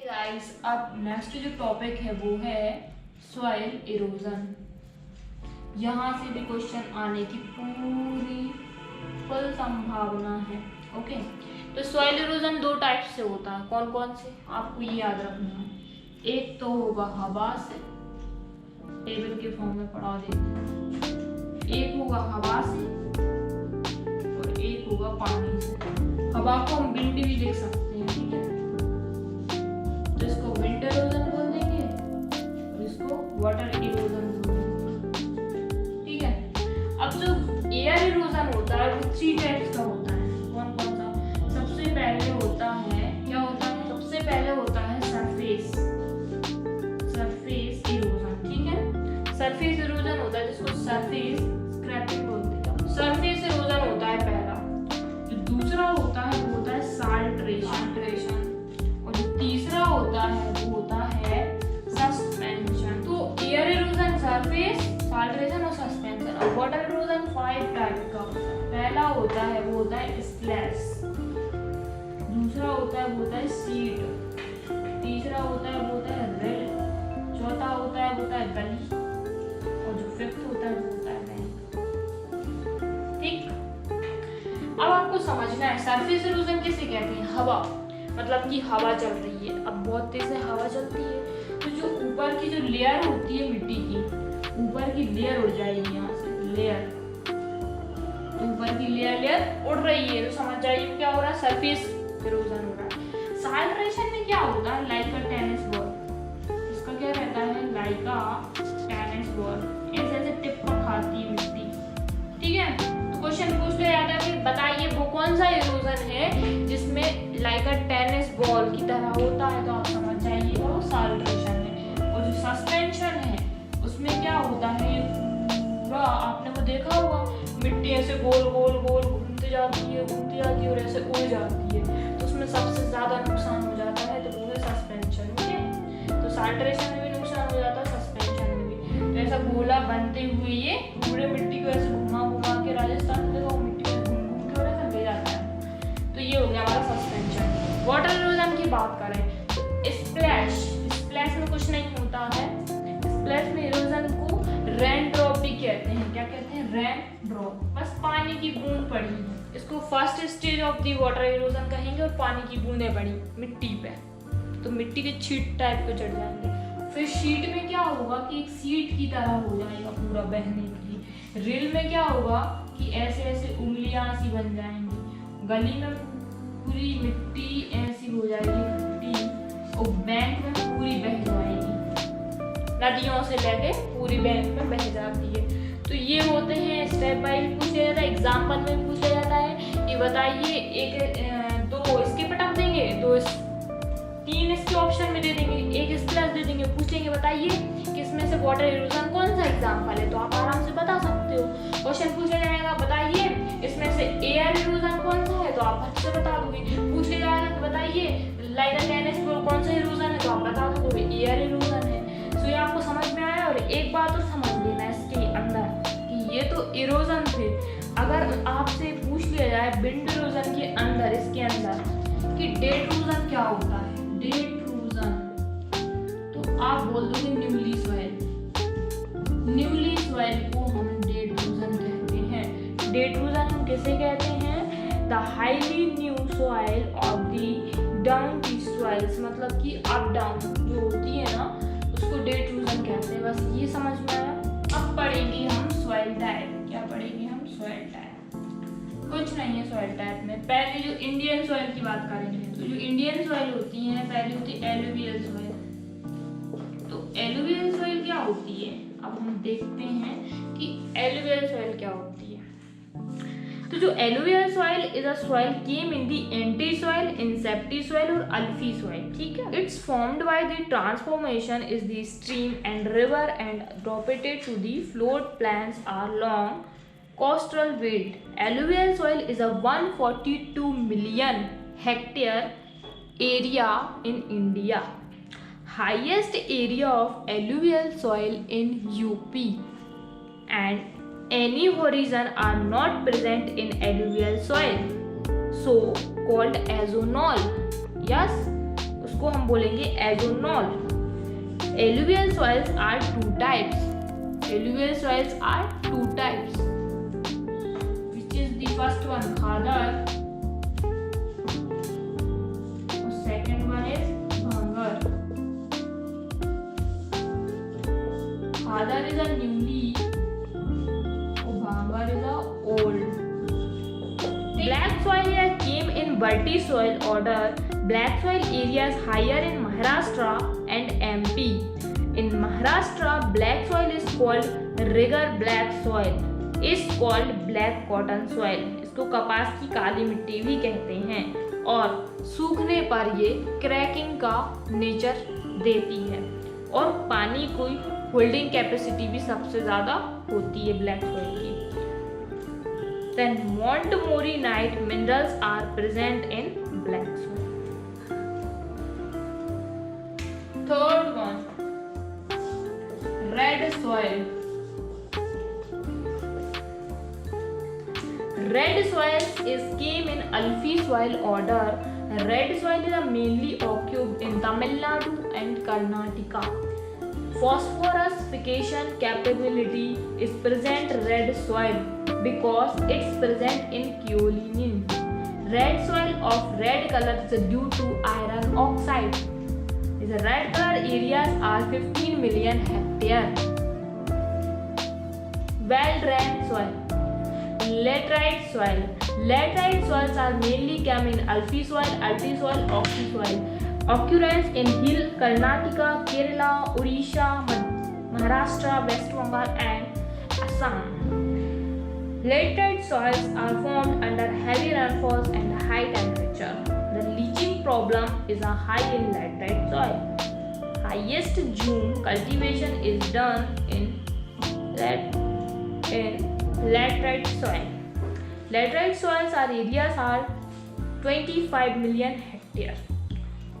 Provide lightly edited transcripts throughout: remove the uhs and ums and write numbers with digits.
Guys, अब next जो topic है वो है सॉइल इरोजन। यहाँ से भी क्वेश्चन आने की पूरी फुल संभावना है। ओके, तो सॉइल इरोजन दो टाइप से होता है। कौन कौन से आपको ये याद रखना है। एक तो होगा हवा से, टेबल के फॉर्म में पढ़ा देते हैं। एक होगा हवा से और एक होगा पानी से। हवा को हम विंड भी लिख सकते हैं, ठीक है, जिसको विंड इरोजन बोल देंगे और इसको वाटर इरोजन बोल देंगे, ठीक है। अब जो एयर इरोजन होता है वो 3 टाइप्स का होता है। कौन कौन सा। सबसे पहले होता है, क्या होता है, सबसे पहले होता है सरफेस इरोजन, ठीक है। सरफेस इरोजन होता है जिसको सरफेस स्क्रैपिंग बोलते हैं। सरफेस इरोजन होता है पहला। जो दूसरा होता है वो होता है साल्ट्रेशन और जो तीसरा होता है वो होता है सस्पेंशन। तो एयर इरोजन, सरफेस, साल्ट्रेशन और सस्पेंशन। और वाटर इरोजन 5 टाइप का। पहला होता है वो होता है स्प्लैश, दूसरा होता है वो होता है सीड, तीसरा होता है वो होता है रिल, चौथा होता है वो होता है गली और जो फिफ्थ होता है वो होता है बैंक। ठीक, अब आपको समझना है सरफेस इरोजन किसे कहते हैं। हवा, मतलब कि हवा चल रही है, अब बहुत तेज से हवा चलती है तो जो ऊपर की जो लेयर होती है मिट्टी की, ऊपर की लेयर उड़ जाएगी। यहाँ से लेयर, ऊपर की लेयर उड़ रही है तो समझ जाइए क्या हो रहा है, सरफेस इरोजन हो रहा है। साल्ट्रेशन में क्या होता है, लाइक अ टेनिस बॉल, इसका क्या रहता है, लाइक अ टेनिस बॉल, ऐसे ऐसे टिप पर खाती है मिट्टी, ठीक है। तो क्वेश्चन पूछ लिया जाता है कि बताइए वो कौन सा इरोजन है जिसमें लाइक अ टेनिस बॉल की तरह होता है, तो आप समझ जाइएगा वो साल्ट्रेशन है। और जो सस्पेंशन है उसमें क्या होता है, ये पूरा आपने वो देखा होगा, मिट्टी ऐसे गोल गोल गोल घूमती जाती है और ऐसे उड़ जाती है, तो उसमें सबसे ज्यादा नुकसान हो जाता है, तो वो है सस्पेंशन, ठीक है। तो साल्ट्रेशन में भी नुकसान हो जाता है, सस्पेंशन में भी। तो ऐसा गोला बनते हुए ये पूरे मिट्टी को ऐसे घुमा घुमा के, राजस्थान में देखो मिट्टी में घूम घूम के और ऐसा ले जाता है, तो ये हो गया हमारा सस्पेंशन। वाटर इरोजन की बात करें तो स्प्लैश में कुछ नहीं होता है। स्प्लैश में इरोजन को रेन ड्रॉप भी कहते हैं। क्या कहते हैं, रेन ड्रॉप, बस पानी की बूंद पड़ी है। इसको first stage of the water erosion कहेंगे और पानी की बूंदें पड़ी मिट्टी पे, तो मिट्टी के छींट टाइप पे चढ़ जाएंगे। फिर शीट में क्या होगा कि एक सीट की तरह हो जाएगा पूरा बहने के लिए। रिल में क्या होगा कि ऐसे ऐसे उंगलियां सी बन जाएंगी। गली में पूरी मिट्टी ऐसी हो जाएगी खट्टी, और बैंक में पूरी बह जाएगी, नदियों से लेके पूरी बैंक में बह जाती है। तो ये होते हैं स्टेप बाय पूछा जाता है, एग्जाम्पल में पूछा जाता है कि बताइए एक दो इसके पटक देंगे, दो 3 इसके ऑप्शन में दे देंगे, एक स्प्लैश दे देंगे, पूछेंगे बताइए किसमें से वाटर इरोजन कौन सा एग्जाम्पल है, तो आप आराम से बता सकते हो। क्वेश्चन पूछा जाएगा बताइए इसमें से एयर इरोजन कौन सा है, तो आप अच्छे से बता दोगे। पूछ लिया जाएगा कि बताइए लाइक अ टेनिस बॉल कौन सा इरोजन है, तो आप बता दोगे एयर इरोजन है। तो ये आपको समझ में आया। और एक बात और समझ लेना इसके अंदर कि ये तो इरोजन थे, अगर आपसे पूछ लिया जाए विंड इरोजन के अंदर, इसके अंदर कि डेड इरोजन क्या होता है, डेड इरोजन, तो आप बोल दोगे न्यूली सॉइल को हम डेड इरोजन कहते हैं। डेड इरोजन हम किसे कहते हैं, the highly new soil of the down the soils, मतलब कि अप डाउन जो होती है ना उसको डेड इरोजन कहते हैं। बस ये समझ में आया। अब पढ़ेंगे हम सॉइल टाइप। क्या पढ़ेंगे हम, सॉइल टाइप। कुछ नहीं है सॉइल टाइप में। पहले जो इंडियन सॉइल की बात करेंगे, तो जो इंडियन सॉइल होती है पहले होती है एलुवियल सॉइल। तो एलुवियल सॉइल क्या होती है, अब हम देखते हैं कि एलुवियल सॉइल क्या होती है। तो जो alluvial soil is a soil came in the Entisol, inceptisol और अल्फी सॉइल, ठीक है। It's formed by the transformation is the stream and river and dropped to the flood plains are long coastal belt. Alluvial soil is a 142 million hectare area in India. Highest area of alluvial soil in UP, and any horizon are not present in alluvial soil, so called azonol. Yes, उसको हम बोलेंगे azonal. Alluvial soils are two types. Alluvial soils are two types, which is the first one khadar, और second one is भांगर। खादर is a newly, और भांगर is a old. Black soil came in vertisoil order. Black soil areas higher in Maharashtra and MP. In Maharashtra, black soil is called rigger black soil. Is called black cotton soil. इसको कपास की काली मिट्टी भी कहते हैं, और सूखने पर ये क्रैकिंग का नेचर देती है, और पानी की होल्डिंग कैपेसिटी भी सबसे ज़्यादा होती है ब्लैक सॉइल की। Then Montmorillonite minerals are present in black soil. Third one, red soil. Red soil came in alphy soil order. Red soil is mainly occurred in Tamil Nadu and Karnataka. Phosphorus capability is present red soil because it's present in kaolin. Red soil of red color is due to iron oxide. The red color areas are 15 million hectare. Well-drained soil. Laterite soil. Laterite soils are mainly come in alphy soil, oxy soil. Occurrence in hill Karnataka, Kerala, Odisha, Maharashtra, West Bengal and Assam. Laterite soils are formed under heavy rainfalls and high temperature. The leaching problem is high in laterite soil. Highest June cultivation is done in laterite soil. Laterite soils areas are 25 million hectare.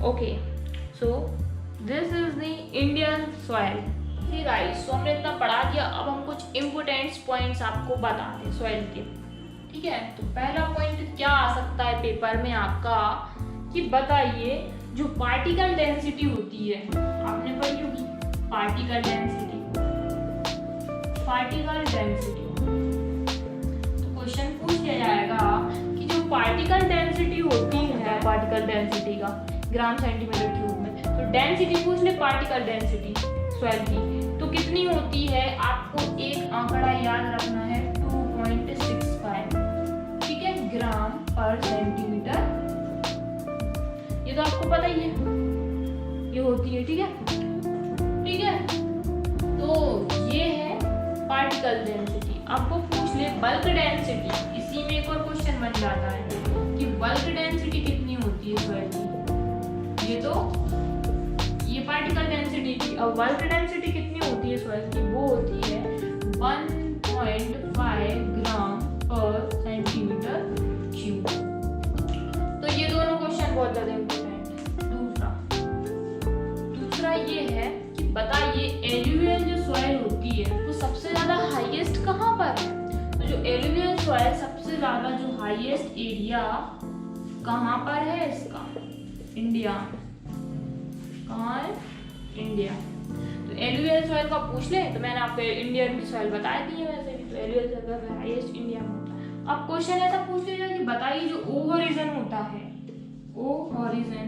Okay, so this is the Indian soil. ठीक guys, तो हमने इतना पढ़ा दिया। अब हम कुछ important points आपको बता दें सॉइल के। ठीक है, तो पहला पॉइंट क्या आ सकता है पेपर में आपका, कि बताइए जो पार्टिकल डेंसिटी होती है, आपने पढ़ी होगी पार्टिकल डेंसिटी। तो क्वेश्चन पूछ लिया जाएगा कि जो पार्टिकल डेंसिटी होती है, पार्टिकल डेंसिटी का ग्राम सेंटीमीटर क्यूब में, तो डेंसिटी पूछ ले पार्टिकल डेंसिटी सॉइल की, तो कितनी होती है आपको एक आंकड़ा याद रखना है, 2.65, ठीक है, ग्राम पर सेंटीमीटर। ये तो आपको पता ही है ये होती है। ठीक है, तो ये है पार्टिकल डेंसिटी। आपको पूछ ले बल्क डेंसिटी, इसी में एक और क्वेश्चन बन जाता है कि बल्क डेंसिटी कितनी होती है सॉइल की। ये पार्टिकल डेंसिटी थी। अब बल्क डेंसिटी कितनी होती है सॉइल की, वो होती है 1.5 ग्राम पर सेंटीमीटर क्यूब। तो ये दोनों क्वेश्चन बहुत ज्यादा इम्पोर्टेंट है। दूसरा ये है कि बताइए एलुवियल जो सॉइल होती है वो सबसे ज्यादा हाईएस्ट कहाँ पर है। तो जो एलुवियल सॉइल सबसे ज्यादा जो हाईएस्ट एरिया कहाँ पर है इसका, इंडिया। कहाँ है, इंडिया। तो एलुवियल सॉइल का पूछ ले तो मैंने आपको इंडियन की सॉइल बता दी है वैसे भी, तो एलुवियल सॉइल का हाईएस्ट इंडिया में होता है। अब क्वेश्चन ऐसा पूछ लिया कि बताइए जो ओ हॉरिजन होता है, ओ हॉरिजन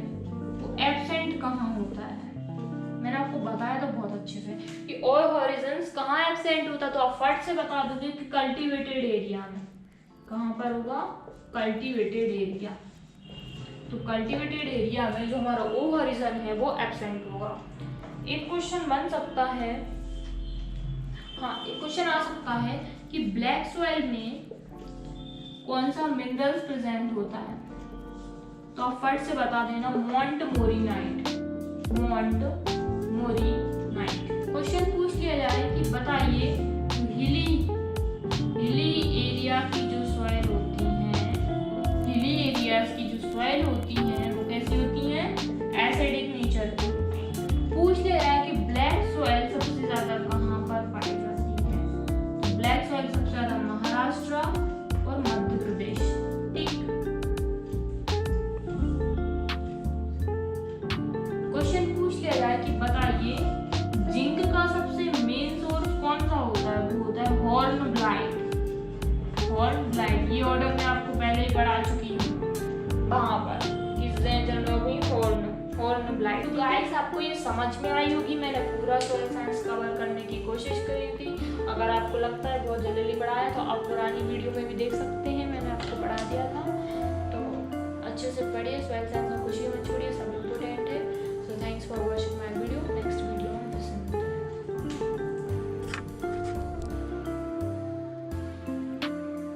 वो एब्सेंट कहाँ होता है। मैंने आपको बताया तो बहुत अच्छे से कि ओ हॉरिजन कहाँ एब्सेंट होता है, तो आप फट से बता दोगे कि कल्टीवेटेड एरिया में। कहाँ पर होगा, कल्टीवेटेड एरिया। तो कल्टीवेटेड एरिया में जो हमारा ओ हॉरिजन है वो एब्सेंट होगा। एक क्वेश्चन बन सकता है, एक क्वेश्चन आ सकता है कि ब्लैक सॉइल में कौन सा मिनरल्स प्रेजेंट होता है, तो आप फट से बता देना मोंटमोरिनाइट। क्वेश्चन पूछ लिया जाए कि बताइए हिली एरिया की जो सॉइल होती है, हिली एरियाज की जो सॉइल होती है वो कैसी होती है, एसिडिक नेचर की। पूछ लिया जाए कि ब्लैक सॉइल सबसे ज्यादा कहाँ पर पाई जाती है, तो ब्लैक सॉइल सबसे ज्यादा महाराष्ट्र और मध्य प्रदेश। ठीक, पूछ लिया जाए कि बताइए जिंक का सबसे मेन सोर्स कौन सा होता है, वो होता है हॉर्नब्लाइट। हॉर्नब्लाइट ये ऑर्डर मैं आपको पहले ही पढ़ा चुकी हूँ वहाँ पर हॉर्नब्लाइट। तो गाइस आपको ये समझ में आई होगी, मैंने पूरा सोलर साइंस कवर करने की कोशिश करी थी। अगर आपको लगता है बहुत जल्दी पढ़ाया तो आप पुरानी वीडियो में भी देख सकते हैं, मैंने आपको पढ़ा दिया था। तो अच्छे से पढ़िए, सोलर साइंस में खुशी मत